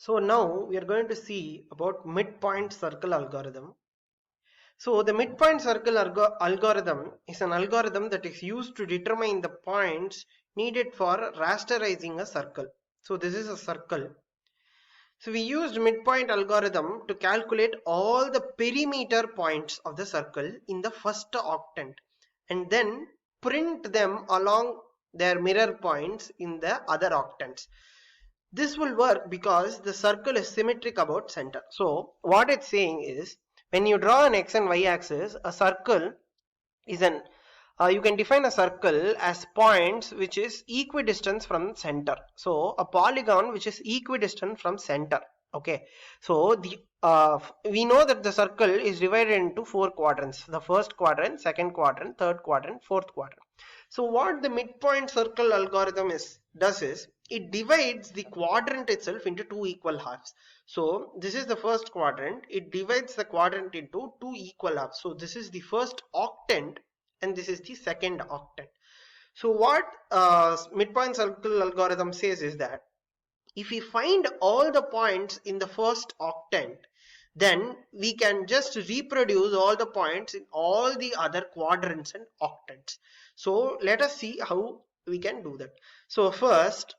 So now we are going to see about midpoint circle algorithm. So the midpoint circle algorithm is an algorithm that is used to determine the points needed for rasterizing a circle. So this is a circle. So we used midpoint algorithm to calculate all the perimeter points of the circle in the first octant and then print them along their mirror points in the other octants. This will work because the circle is symmetric about center. So what it's saying is, when you draw an x and y axis, a circle is an you can define a circle as points which is equidistant from center. So a polygon which is equidistant from center. Okay, so the we know that the circle is divided into 4 quadrants: the first quadrant, second quadrant, third quadrant, fourth quadrant. So what the midpoint circle algorithm does is, it divides the quadrant itself into 2 equal halves. So this is the first quadrant. It divides the quadrant into 2 equal halves. So this is the first octant and this is the second octant. So what midpoint circle algorithm says is that if we find all the points in the first octant, then we can just reproduce all the points in all the other quadrants and octants. So let us see how we can do that. So first,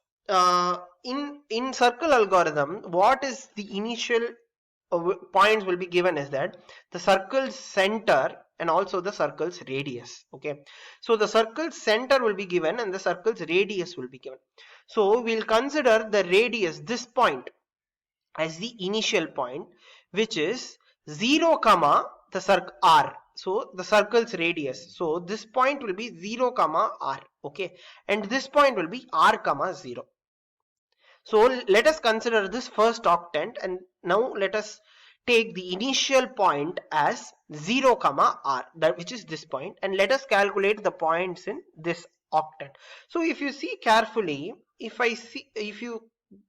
in circle algorithm, what is the initial points will be given is that the circle's center and also the circle's radius. Okay, so the circle's center will be given and the circle's radius will be given. So we'll consider the radius, this point, as the initial point, which is 0 comma the circle r. So the circle's radius, so this point will be 0 comma r. Okay, and this point will be r comma 0. So let us consider this first octant, and now let us take the initial point as 0 comma r, that which is this point, and let us calculate the points in this octant. So if you see carefully, if you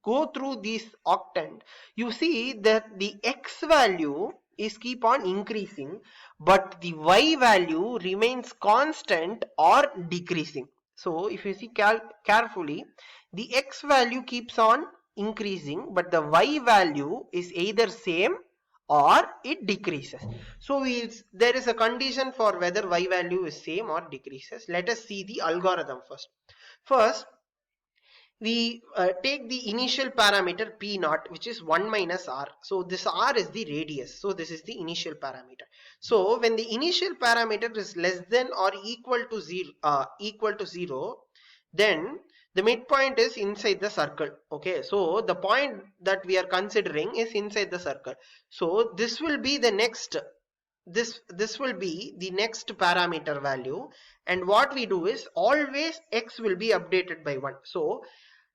go through this octant, you see that the x value is keep on increasing, but the y value remains constant or decreasing. So if you see carefully, the x value keeps on increasing, but the y value is either same or it decreases. So there is a condition for whether y value is same or decreases. Let us see the algorithm first. First, we take the initial parameter p naught, which is 1 minus r. So this r is the radius. So this is the initial parameter. So when the initial parameter is less than or equal to 0, then the midpoint is inside the circle. Okay, so the point that we are considering is inside the circle. So this will be the next, this will be the next parameter value, and what we do is always x will be updated by 1. So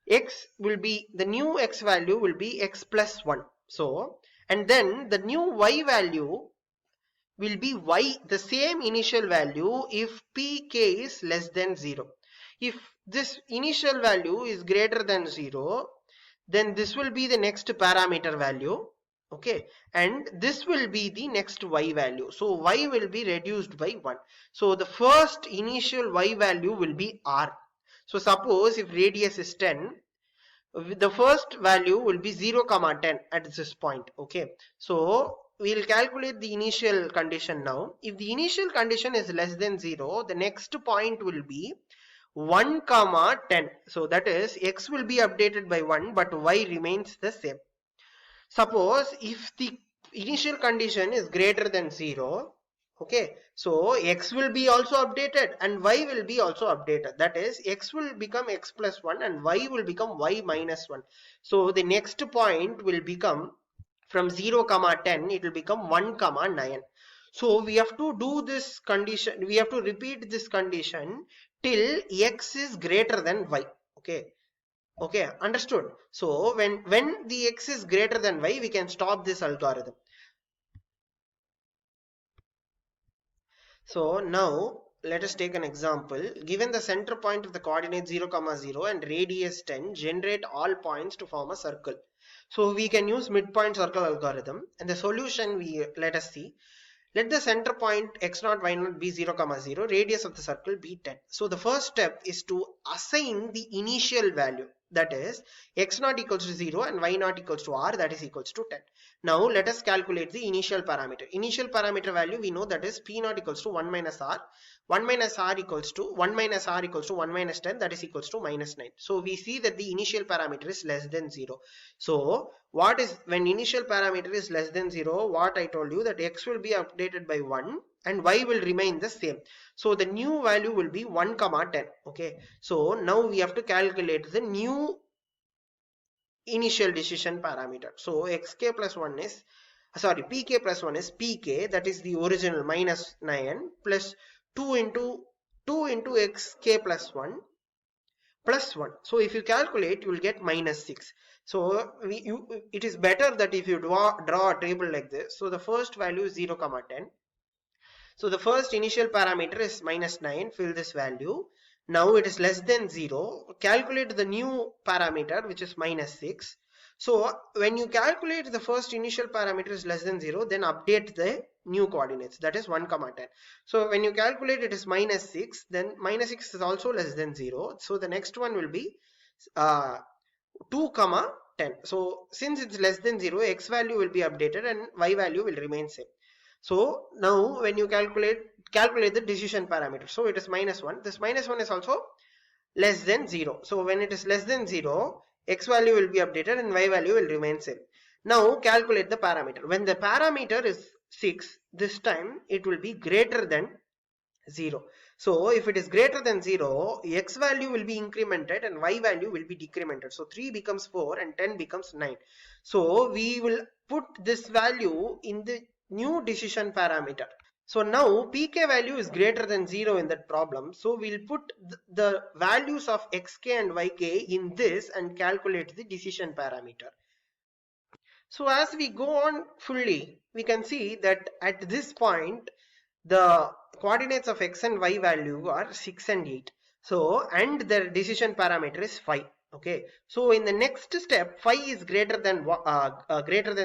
x will be, the new x value will be x plus 1. So, and then the new y value will be y, the same initial value, if pk is less than 0. If this initial value is greater than 0, then this will be the next parameter value. Okay, and this will be the next y value. So y will be reduced by 1. So the first initial y value will be r. So suppose if radius is 10, the first value will be 0 comma 10 at this point. Okay, so we'll calculate the initial condition now. If the initial condition is less than 0, the next point will be 1 comma 10. So that is, x will be updated by 1, but y remains the same. Suppose if the initial condition is greater than 0, okay, so x will be also updated and y will be also updated. That is, x will become x plus 1 and y will become y minus 1. So the next point will become, from 0 comma 10, it will become 1 comma 9. So we have to do this condition, we have to repeat this condition till x is greater than y. Okay, okay, understood. So when the x is greater than y, we can stop this algorithm. So now let us take an example. Given the center point of the coordinate 0 comma 0 and radius 10, generate all points to form a circle. So we can use midpoint circle algorithm, and the solution, let us see. Let the center point x0 y0 be 0 comma 0, radius of the circle be 10. So the first step is to assign the initial value. that is x naught equals to 0 and y naught equals to r, that is equals to 10. Now let us calculate the initial parameter. Initial parameter value we know, that is p naught equals to 1 minus r. 1 minus r equals to 1 minus r equals to 1 minus 10, that is equals to minus 9. So we see that the initial parameter is less than 0. So what is, when initial parameter is less than 0, what I told you, that x will be updated by 1 and y will remain the same. So the new value will be 1 comma 10. Okay, so now we have to calculate the new initial decision parameter. So xk plus 1 is, sorry, pk plus 1 is pk, that is the original minus 9, plus 2 into xk plus 1 plus 1. So if you calculate, you will get minus 6. So it is better that if you draw a table like this. So the first value is 0 comma 10. So the first initial parameter is minus 9, fill this value. Now it is less than 0. Calculate the new parameter, which is minus 6. So when you calculate the first initial parameter is less than 0, then update the new coordinates, that is 1 comma 10. So when you calculate it is minus 6, then minus 6 is also less than 0. So the next one will be 2 comma 10. So since it's less than 0, x value will be updated and y value will remain same. So now when you calculate the decision parameter, so it is minus 1. This minus 1 is also less than 0. So when it is less than 0, x value will be updated and y value will remain same. Now calculate the parameter. When the parameter is 6, this time it will be greater than 0. So if it is greater than 0, x value will be incremented and y value will be decremented. So 3 becomes 4 and 10 becomes 9. So we will put this value in the new decision parameter. So now pk value is greater than 0 in that problem. So we'll put the values of xk and yk in this and calculate the decision parameter. So as we go on fully, we can see that at this point the coordinates of x and y value are 6 and 8. So and the decision parameter is 5. Okay, so in the next step, phi is greater than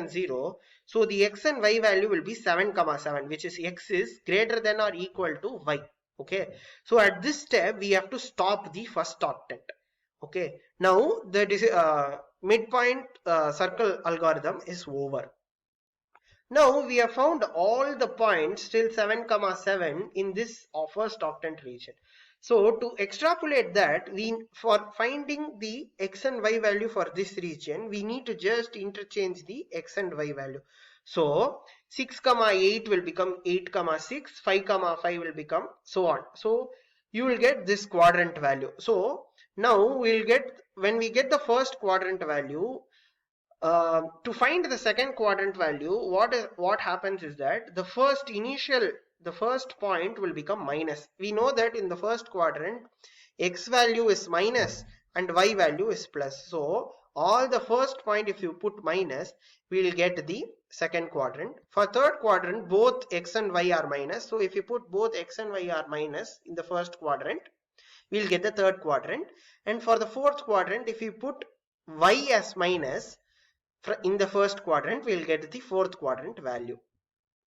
0. So the x and y value will be 7 comma 7, which is x is greater than or equal to y. Okay, so at this step we have to stop the first octet. Okay, now the midpoint circle algorithm is over. Now we have found all the points till 7 comma 7 in this first octet region. So to extrapolate that, for finding the x and y value for this region, we need to just interchange the x and y value. So 6 comma 8 will become 8 comma 6, 5 comma 5 will become so on. So you will get this quadrant value. So now we'll get, when we get the first quadrant value, to find the second quadrant value, what happens is that the first point will become minus. We know that in the first quadrant x value is minus and y value is plus. So all the first point, if you put minus, we will get the second quadrant. For third quadrant, both x and y are minus. So if you put both x and y are minus in the first quadrant, we will get the third quadrant. And for the fourth quadrant, if you put y as minus in the first quadrant, we will get the fourth quadrant value.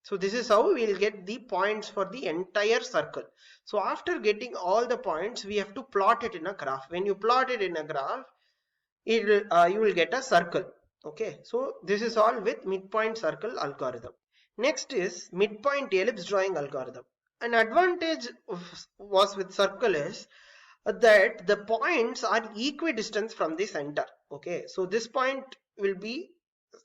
So this is how we will get the points for the entire circle. So after getting all the points, we have to plot it in a graph. When you plot it in a graph, you will get a circle. Okay, so this is all with midpoint circle algorithm. Next is midpoint ellipse drawing algorithm. An advantage was with circle is that the points are equidistant from the center. Okay, so this point will be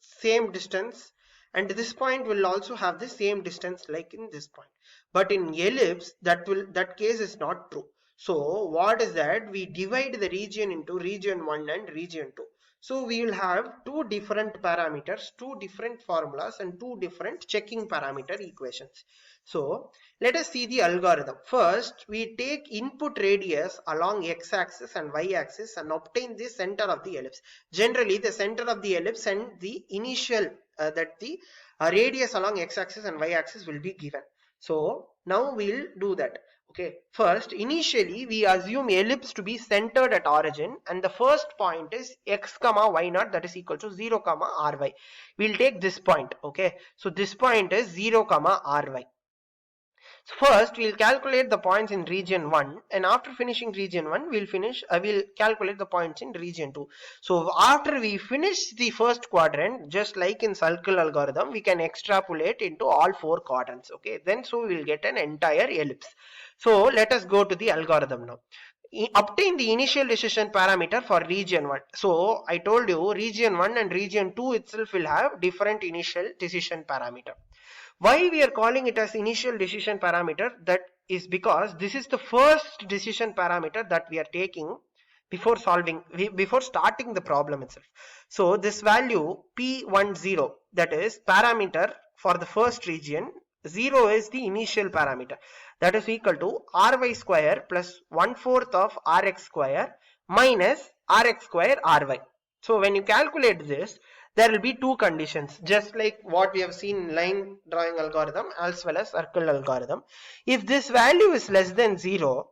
same distance and this point will also have the same distance like in this point, but in ellipse that case is not true. So what is that, we divide the region into region 1 and region 2. So we will have two different parameters, two different formulas and two different checking parameter equations. So let us see the algorithm. First, we take input radius along x-axis and y-axis and obtain the center of the ellipse. Generally, the center of the ellipse and the initial radius along x-axis and y-axis will be given. So now we'll do that. Okay, first initially we assume ellipse to be centered at origin and the first point is x comma y naught, that is equal to 0 comma ry. We'll take this point. Okay, so this point is 0 comma ry. First, we'll calculate the points in region 1, and after finishing region 1, we'll calculate the points in region 2. So after we finish the first quadrant, just like in circle algorithm, we can extrapolate into all 4 quadrants. Okay, then so we will get an entire ellipse. So let us go to the algorithm now. Obtain the initial decision parameter for region 1. So I told you region 1 and region 2 itself will have different initial decision parameter. Why we are calling it as initial decision parameter? That is because this is the first decision parameter that we are taking before starting the problem itself. So this value P10, that is parameter for the first region, 0 is the initial parameter, that is equal to ry square plus 1/4 of rx square minus rx square ry. So when you calculate this, there will be two conditions, just like what we have seen in line drawing algorithm as well as circle algorithm. If this value is less than 0,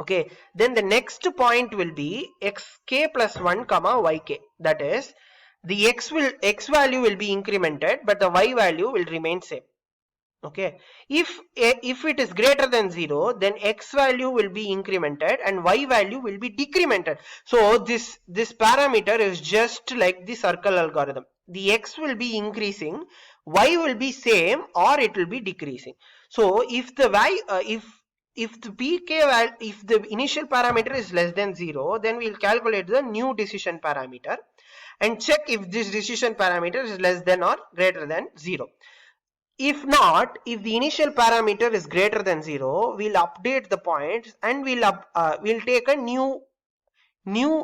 okay, then the next point will be xk plus 1 comma yk, that is the x value will be incremented but the y value will remain same. Okay, if it is greater than 0, then x value will be incremented and y value will be decremented. So this parameter is just like the circle algorithm. The x will be increasing, y will be same, or it will be decreasing. So if the y if the initial parameter is less than 0, then we'll calculate the new decision parameter and check if this decision parameter is less than or greater than 0. If not, if the initial parameter is greater than 0, we'll update the points and we'll take a new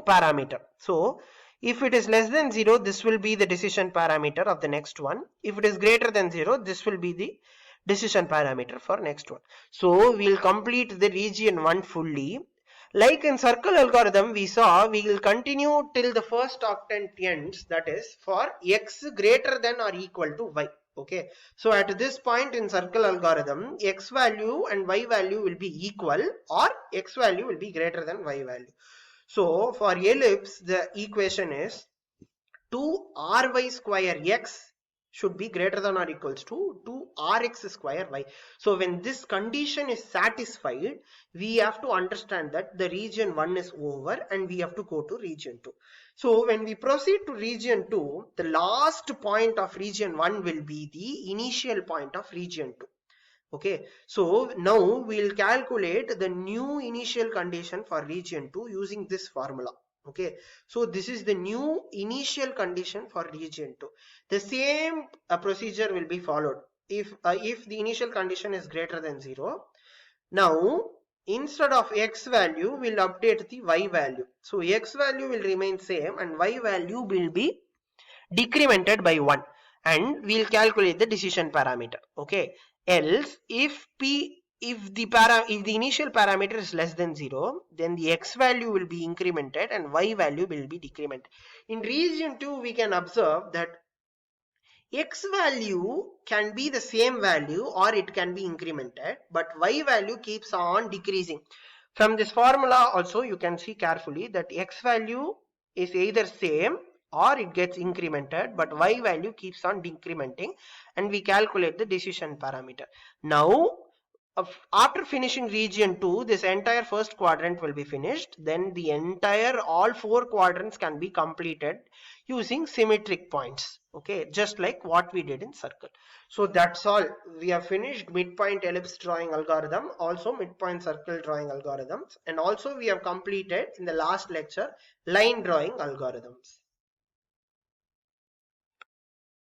parameter. So if it is less than 0, this will be the decision parameter of the next one. If it is greater than 0, this will be the decision parameter for next one. So we'll complete the region 1 fully. Like in circle algorithm, we saw we will continue till the first octant ends, that is for x greater than or equal to y. Okay, so at this point in circle algorithm, x value and y value will be equal, or x value will be greater than y value. So for ellipse, the equation is 2ry square x should be greater than or equals to 2rx square y. So when this condition is satisfied, we have to understand that the region 1 is over and we have to go to region 2. So when we proceed to region 2, the last point of region 1 will be the initial point of region 2. Okay, so now we'll calculate the new initial condition for region 2 using this formula. Okay, so this is the new initial condition for region 2. The same procedure will be followed if the initial condition is greater than 0. Now instead of x value, we'll update the y value. So x value will remain same and y value will be decremented by 1, and we'll calculate the decision parameter. Okay, else if the initial parameter is less than 0, then the x value will be incremented and y value will be decremented. In region 2, we can observe that x value can be the same value or it can be incremented, but y value keeps on decreasing. From this formula also you can see carefully that x value is either same or it gets incremented, but y value keeps on decrementing, and we calculate the decision parameter. Now after finishing region 2, this entire first quadrant will be finished. Then the entire all 4 quadrants can be completed using symmetric points. Okay, just like what we did in circle. So that's all. We have finished midpoint ellipse drawing algorithm, also midpoint circle drawing algorithms, and also we have completed in the last lecture line drawing algorithms.